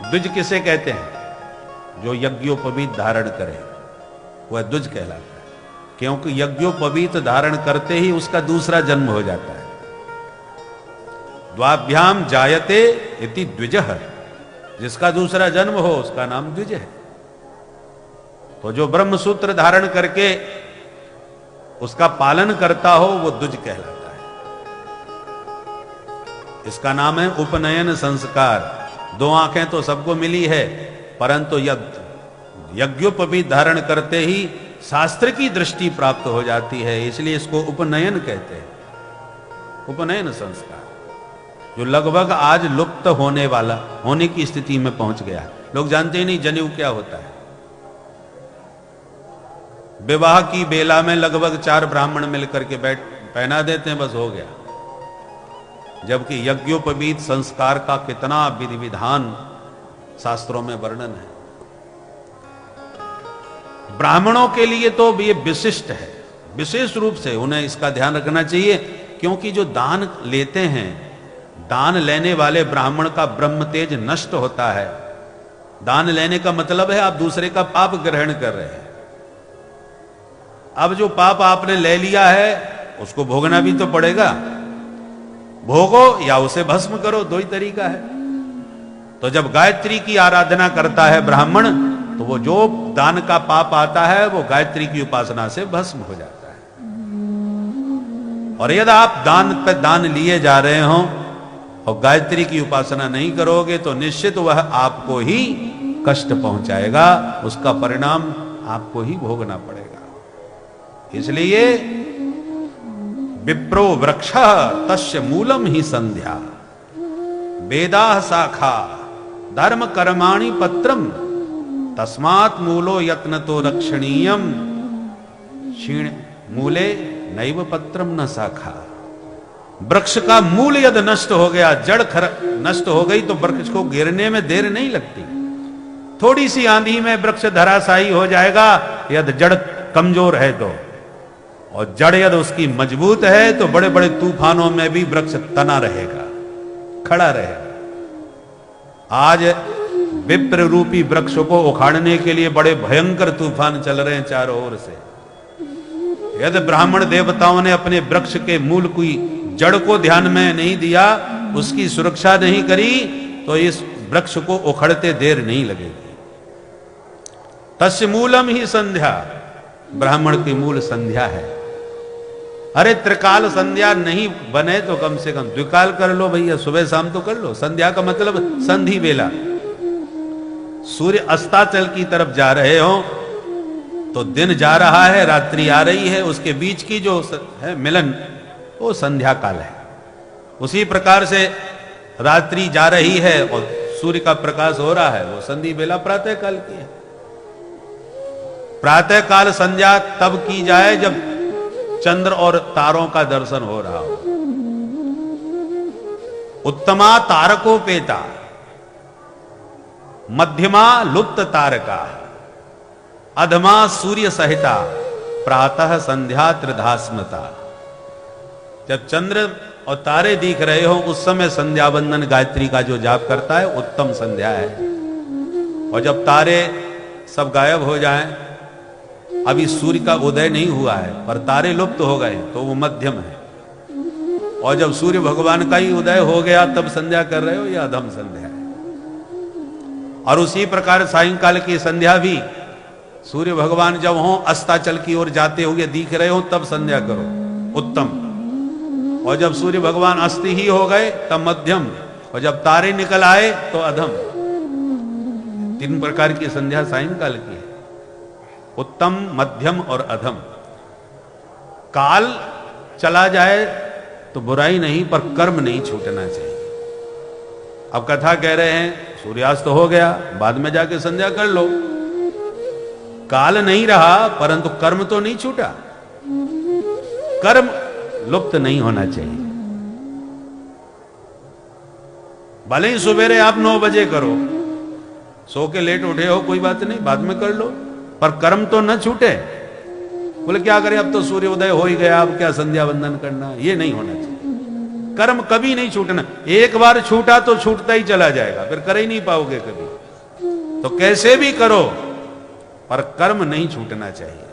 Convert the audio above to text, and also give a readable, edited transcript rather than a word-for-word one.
द्विज किसे कहते हैं? जो यज्ञोपवीत धारण करे वह द्विज कहलाता है, क्योंकि यज्ञोपवीत धारण करते ही उसका दूसरा जन्म हो जाता है। द्वाभ्याम जायते इति द्विजः, जिसका दूसरा जन्म हो उसका नाम द्विज है। तो जो ब्रह्म सूत्र धारण करके उसका पालन करता हो वो द्विज कहलाता है। इसका नाम है उपनयन संस्कार। दो आंखें तो सबको मिली है, परंतु यज्ञोपवीत धारण करते ही शास्त्र की दृष्टि प्राप्त हो जाती है, इसलिए इसको उपनयन कहते हैं। उपनयन संस्कार जो लगभग आज लुप्त होने की स्थिति में पहुंच गया। लोग जानते ही नहीं जनेऊ क्या होता है। विवाह की बेला में लगभग 4 ब्राह्मण मिलकर के पहना देते हैं, बस हो गया। जबकि यज्ञोपवीत संस्कार का कितना विधि विधान शास्त्रों में वर्णन है। ब्राह्मणों के लिए तो ये विशिष्ट है, विशेष रूप से उन्हें इसका ध्यान रखना चाहिए, क्योंकि जो दान लेते हैं, दान लेने वाले ब्राह्मण का ब्रह्म तेज नष्ट होता है। दान लेने का मतलब है आप दूसरे का पाप ग्रहण कर रहे हैं। अब जो पाप आपने ले लिया है उसको भोगना भी तो पड़ेगा। भोगो या उसे भस्म करो, दो ही तरीका है। तो जब गायत्री की आराधना करता है ब्राह्मण, तो वो जो दान का पाप आता है वो गायत्री की उपासना से भस्म हो जाता है। और यदि आप दान पे दान लिए जा रहे हो और गायत्री की उपासना नहीं करोगे तो निश्चित वह आपको ही कष्ट पहुंचाएगा, उसका परिणाम आपको ही भोगना पड़ेगा। इसलिए विप्रो वृक्ष तस्य मूलम ही संध्या, वेदा शाखा धर्म कर्माणि पत्रम, तस्मात् मूलो यत्न तो रक्षणीयम, क्षीण मूले नैव पत्रम न शाखा। वृक्ष का मूल यदि नष्ट हो गया, जड़ नष्ट हो गई, तो वृक्ष को गिरने में देर नहीं लगती। थोड़ी सी आंधी में वृक्ष धराशायी हो जाएगा यदि जड़ कमजोर है तो, और जड़ यदि उसकी मजबूत है तो बड़े बड़े तूफानों में भी वृक्ष तना रहेगा, खड़ा रहेगा। आज विप्र रूपी वृक्ष को उखाड़ने के लिए बड़े भयंकर तूफान चल रहे हैं चारों ओर से। यदि ब्राह्मण देवताओं ने अपने वृक्ष के मूल की जड़ को ध्यान में नहीं दिया, उसकी सुरक्षा नहीं करी, तो इस वृक्ष को उखड़ते देर नहीं लगेगी। तस्य मूलम ही संध्या, ब्राह्मण की मूल संध्या है। अरे त्रिकाल संध्या नहीं बने तो कम से कम द्विकाल कर लो भैया, सुबह शाम तो कर लो। संध्या का मतलब संधि बेला। सूर्य अस्ताचल की तरफ जा रहे हो तो दिन जा रहा है, रात्रि आ रही है, उसके बीच की जो है मिलन, वो संध्या काल है। उसी प्रकार से रात्रि जा रही है और सूर्य का प्रकाश हो रहा है, वो संधि बेला प्रातः काल की है। प्रातः काल संध्या तब की जाए जब चंद्र और तारों का दर्शन हो रहा हो। उत्तमा तारकोपेता, मध्यमा लुप्त तारका, अधमा सूर्य सहिता, प्रातः संध्या त्रिधास्मता। जब चंद्र और तारे दिख रहे हो उस समय संध्या वंदन गायत्री का जो जाप करता है उत्तम संध्या है। और जब तारे सब गायब हो जाएं, अभी सूर्य का उदय नहीं हुआ है पर तारे लुप्त हो गए, तो वो मध्यम है। और जब सूर्य भगवान का ही उदय हो गया तब संध्या कर रहे हो, यह अधम संध्या है। और उसी प्रकार सायंकाल की संध्या भी सूर्य भगवान जब हो अस्ताचल की ओर जाते हुए दिख रहे हो तब संध्या करो, उत्तम। और जब सूर्य भगवान अस्त ही हो गए तब मध्यम, और जब तारे निकल आए तो अधम। 3 प्रकार की संध्या सायंकाल की है, उत्तम, मध्यम और अधम। काल चला जाए तो बुराई नहीं, पर कर्म नहीं छूटना चाहिए। अब कथा कह रहे हैं सूर्यास्त तो हो गया, बाद में जाके संध्या कर लो। काल नहीं रहा परंतु कर्म तो नहीं छूटा। कर्म लुप्त नहीं होना चाहिए। भले ही सुबेरे आप 9 बजे करो, सो के लेट उठे हो कोई बात नहीं, बाद में कर लो, पर कर्म तो न छूटे। बोले क्या करें, अब तो सूर्योदय हो ही गया, अब क्या संध्या वंदन करना, ये नहीं होना चाहिए। कर्म कभी नहीं छूटना। एक बार छूटा तो छूटता ही चला जाएगा, फिर कर ही नहीं पाओगे कभी। तो कैसे भी करो पर कर्म नहीं छूटना चाहिए।